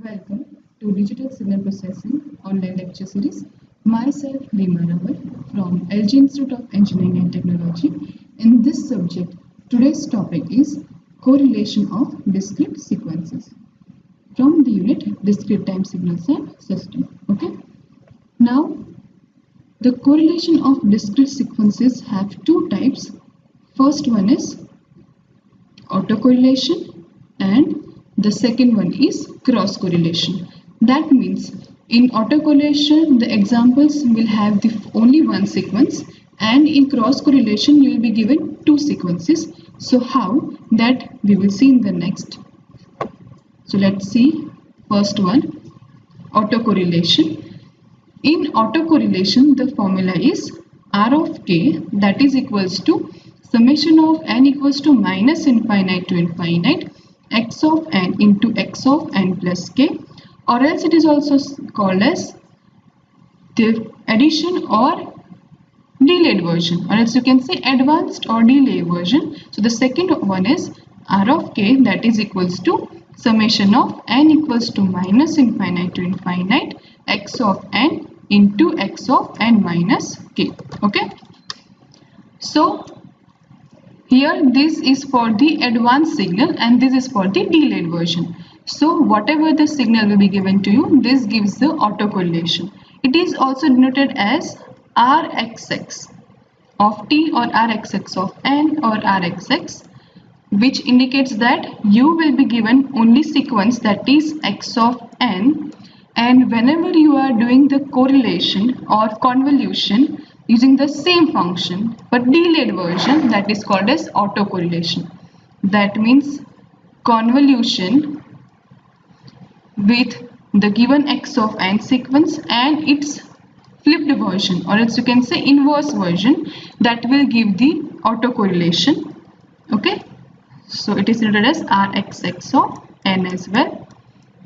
Welcome to Digital Signal Processing online lecture series. Myself, Reema Rawat from LG Institute of Engineering and Technology. In this subject, today's topic is correlation of discrete sequences from the unit Discrete Time Signals and System. Okay. Now, the correlation of discrete sequences have two types. First one is autocorrelation and the second one is cross correlation. That means in autocorrelation the examples will have only one sequence, and in cross correlation you will be given two sequences. So how that we will see in the next. So let's see first one, autocorrelation. In autocorrelation the formula is R of k, that is equals to summation of n equals to minus infinite to infinite x of n into x of n plus k, or else it is also called as the addition or delayed version, or else you can say advanced or delay version. So the second one is R of k, that is equals to summation of n equals to minus infinite to infinite x of n into x of n minus k. Okay, so here this is for the advanced signal and this is for the delayed version. So whatever the signal will be given to you, this gives the autocorrelation. It is also denoted as Rxx of t or Rxx of n or Rxx, which indicates that you will be given only sequence, that is x of n, and whenever you are doing the correlation or convolution using the same function but delayed version, that is called as autocorrelation. That means convolution with the given x of n sequence and its flipped version, or else you can say inverse version, that will give the autocorrelation. Okay, so it is noted as Rxx of n as well.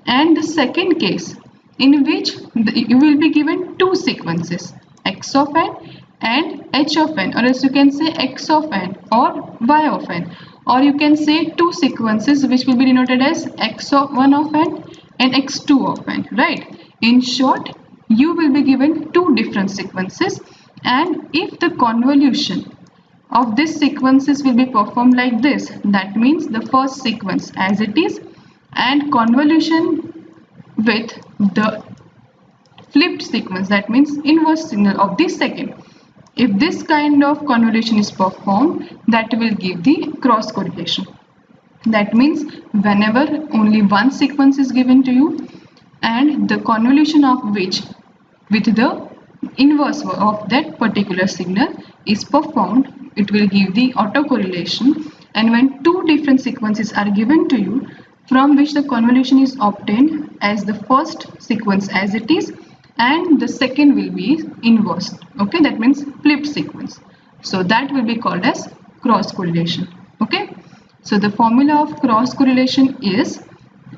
And the second case in which you will be given two sequences, x of n and h of n, or else you can say x of n or y of n, or you can say two sequences which will be denoted as x1 of n and x2 of n, right? In short, you will be given two different sequences, and if the convolution of these sequences will be performed like this, that means the first sequence as it is and convolution with the flipped sequence, that means inverse signal of the second. If this kind of convolution is performed, that will give the cross correlation. That means whenever only one sequence is given to you and the convolution of which with the inverse of that particular signal is performed, it will give the autocorrelation. And when two different sequences are given to you from which the convolution is obtained as the first sequence as it is and the second will be inverse, okay, that means flipped sequence, so that will be called as cross correlation. Okay, so the formula of cross correlation is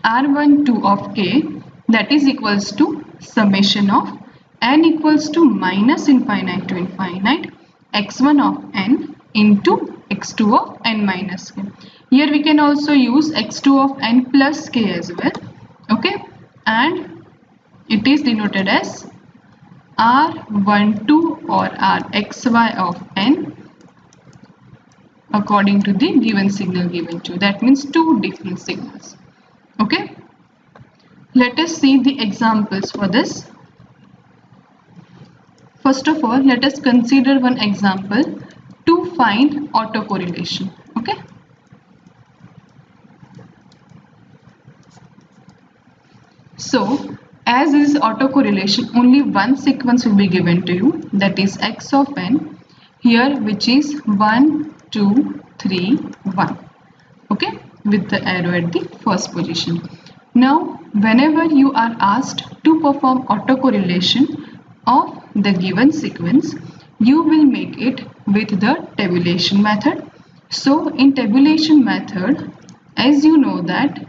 R12 of k, that is equals to summation of n equals to minus infinite to infinite x1 of n into x2 of n minus k. Here we can also use x2 of n plus k as well. Okay, and it is denoted as R12 or Rxy of n according to the given signal given to you. That means two different signals. Okay, let us see the examples for this. First of all, let us consider one example to find autocorrelation. Okay, so as is autocorrelation, only one sequence will be given to you, that is x of n here, which is 1 2 3 1, okay, with the arrow at the first position. Now whenever you are asked to perform autocorrelation of the given sequence, you will make it with the tabulation method. So in tabulation method, as you know that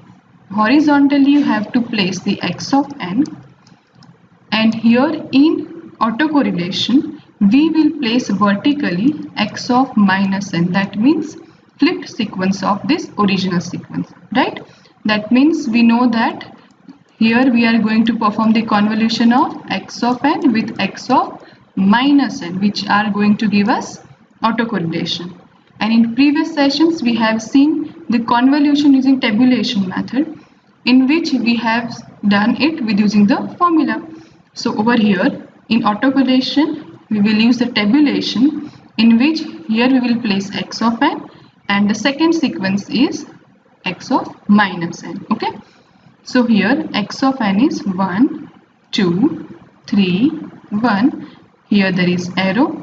horizontally you have to place the x of n, and here in autocorrelation we will place vertically x of minus n, that means flipped sequence of this original sequence, right? That means we know that Here we are going to perform the convolution of x of n with x of minus n, which are going to give us autocorrelation. And in previous sessions we have seen the convolution using tabulation method, in which we have done it with using the formula. So over here in autocorrelation we will use the tabulation, in which here we will place x of n and the second sequence is x of minus n. Okay. So here x of n is 1, 2, 3, 1. Here there is arrow,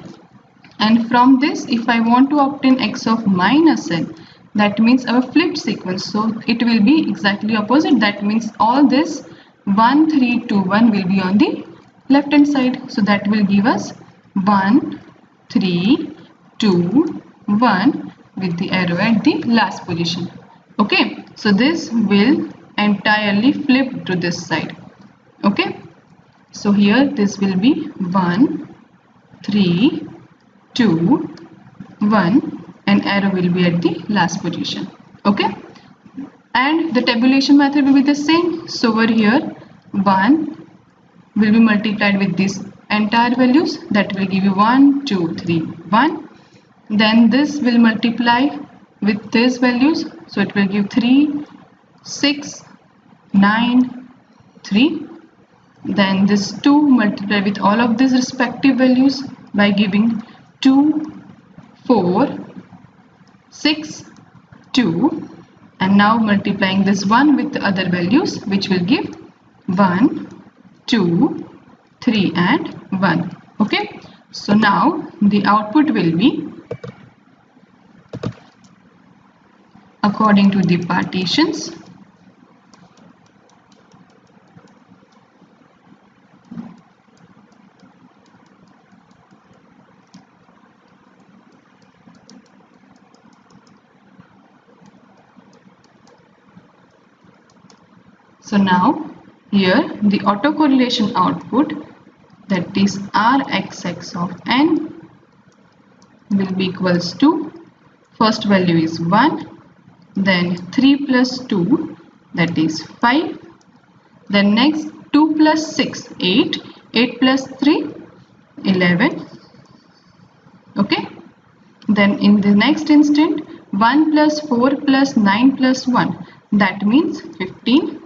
and from this if I want to obtain x of minus n, that means our flipped sequence, so it will be exactly opposite. That means all this 1, 3, 2, 1 will be on the left hand side. So that will give us 1, 3, 2, 1 with the arrow at the last position. Okay, so this will entirely flip to this side. Okay, so here this will be 1, 3, 2, 1 and arrow will be at the last position. Okay, and the tabulation method will be the same. So over here 1 will be multiplied with these entire values, that will give you 1, 2, 3, 1. Then this will multiply with these values, so it will give 3, 6, 9, 3. Then this 2 multiply with all of these respective values by giving 2, 4, 6, 2, and now multiplying this 1 with the other values, which will give 1, 2, 3 and 1. Okay, so now the output will be according to the partitions. So now here the autocorrelation output, that is Rxx of n, will be equals to, first value is 1, then 3 plus 2, that is 5, then next 2 plus 6, 8, 8 plus 3, 11. Okay, then in the next instant 1 plus 4 plus 9 plus 1, that means 15.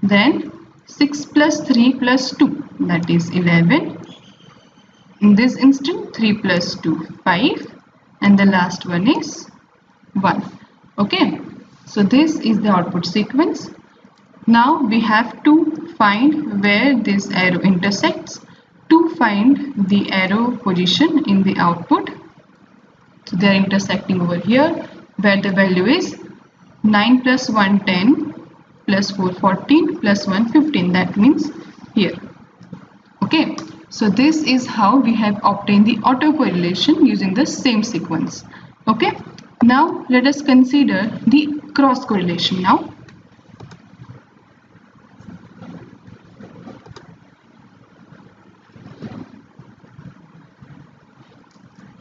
Then 6 plus 3 plus 2, that is 11. In this instant 3 plus 2, 5, and the last one is 1. Okay, so this is the output sequence. Now we have to find where this arrow intersects to find the arrow position in the output. So they are intersecting over here, where the value is 9 plus 1, 10, plus 4, 14, plus 1, 15, that means here. Okay, so this is how we have obtained the autocorrelation using the same sequence. Okay, now let us consider the cross correlation now.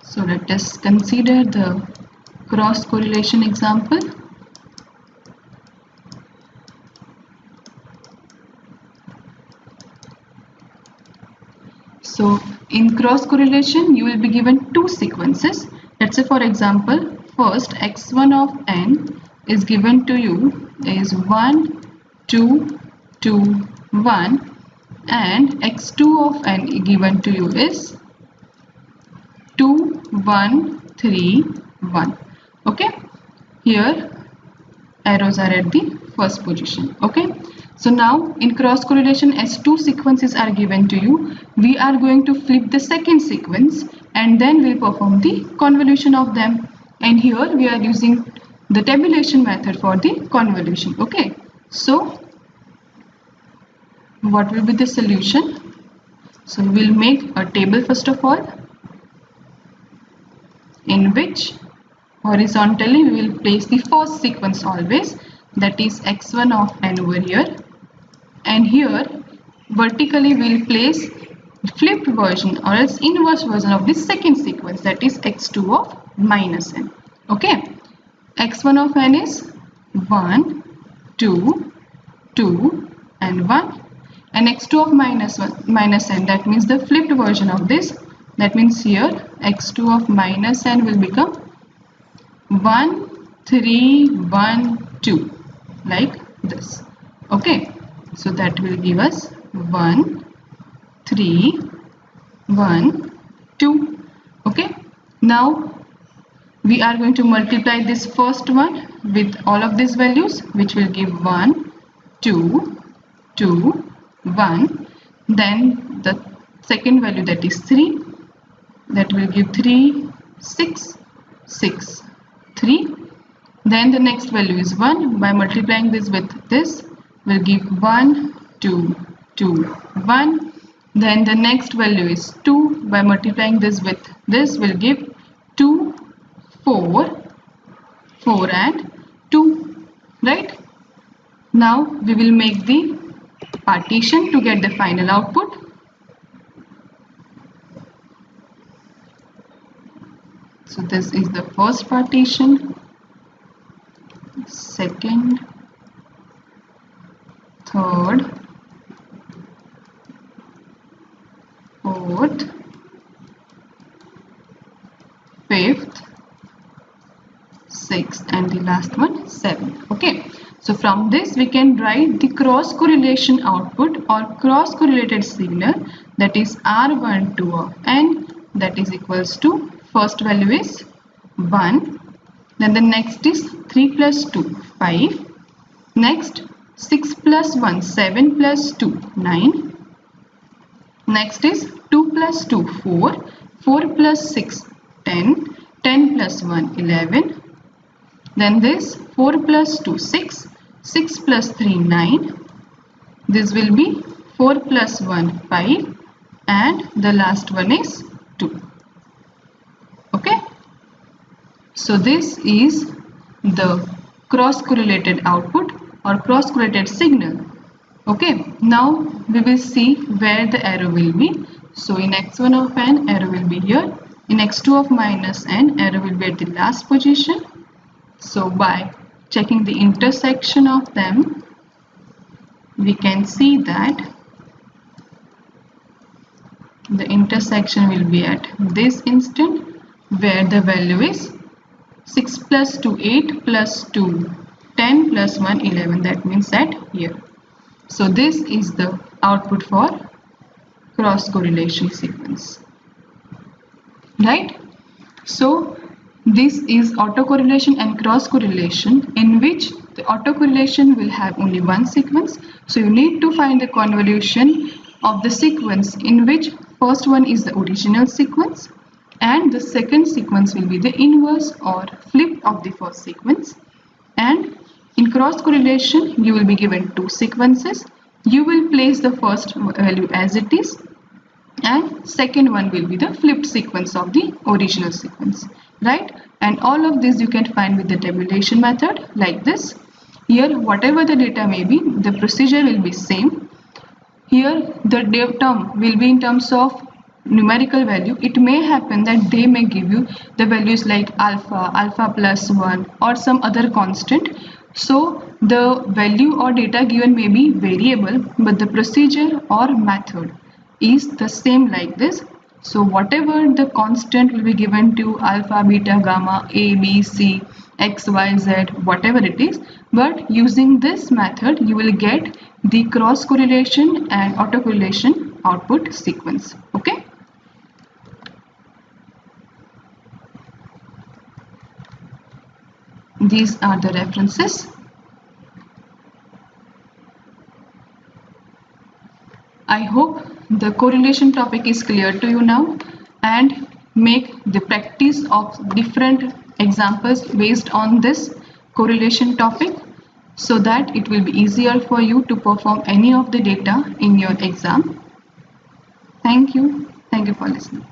So let us consider the cross correlation example. So in cross correlation you will be given two sequences. Let's say for example, first x1 of n is given to you is 1, 2, 2, 1, and x2 of n given to you is 2, 1, 3, 1. Okay, here arrows are at the first position. Okay, so now in cross correlation, as two sequences are given to you, we are going to flip the second sequence and then we'll perform the convolution of them. And here we are using the tabulation method for the convolution. Okay, so what will be the solution? So we'll make a table first of all, in which horizontally we will place the first sequence always, that is x1 of n over here, and here vertically we will place flipped version or else inverse version of this second sequence, that is x2 of minus n. Okay, x1 of n is 1, 2, 2 and 1, and x2 of minus 1 minus n, that means the flipped version of this. That means here x2 of minus n will become 1 3 1 2 like this. Okay, so that will give us 1 3 1 2. Okay, now we are going to multiply this first one with all of these values, which will give 1 2 2 1. Then the second value, that is 3, that will give 3 6 6 3. Then the next value is 1. By multiplying this with this will give 1 2 2 1. Then the next value is 2. By multiplying this with this will give 2 4 4 and 2, right? Now we will make the partition to get the final output. So this is the first partition, second, third, fourth, fifth, sixth, and the last one 7th. Okay, so from this we can write the cross correlation output or cross correlated signal, that is R12 of n, that is equals to, first value is 1, then the next is 3 plus 2 5, next 6 plus 1 7 plus 2 9, next is 2 plus 2 4, 4 plus 6 10, 10 plus 1 11, then this 4 plus 2 6, 6 plus 3 9, this will be 4 plus 1 5, and the last one is 2. Okay, so this is the cross correlated output or cross correlated signal. Okay, now we will see where the arrow will be. So in x1 of n, arrow will be here. In x2 of minus n, arrow will be at the last position. So by checking the intersection of them, we can see that the intersection will be at this instant, where the value is 6 plus 2 8 plus 2 10 plus 1 11, that means at here. So this is the output for cross correlation sequence, right? So this is autocorrelation and cross correlation, in which the autocorrelation will have only one sequence. So you need to find the convolution of the sequence in which first one is the original sequence and the second sequence will be the inverse or flip of the first sequence. And in cross correlation you will be given two sequences. You will place the first value as it is and second one will be the flipped sequence of the original sequence, right? And all of this you can find with the tabulation method like this. Here whatever the data may be, the procedure will be same. Here the term will be in terms of numerical value. It may happen that they may give you the values like alpha, alpha plus 1 or some other constant. So the value or data given may be variable, but the procedure or method is the same like this. So whatever the constant will be given to alpha, beta, gamma, a, b, c, x, y, z, whatever it is, but using this method you will get the cross correlation and autocorrelation output sequence. Okay, these are the references. I hope the correlation topic is clear to you now, and make the practice of different examples based on this correlation topic so that it will be easier for you to perform any of the data in your exam. Thank you. Thank you for listening.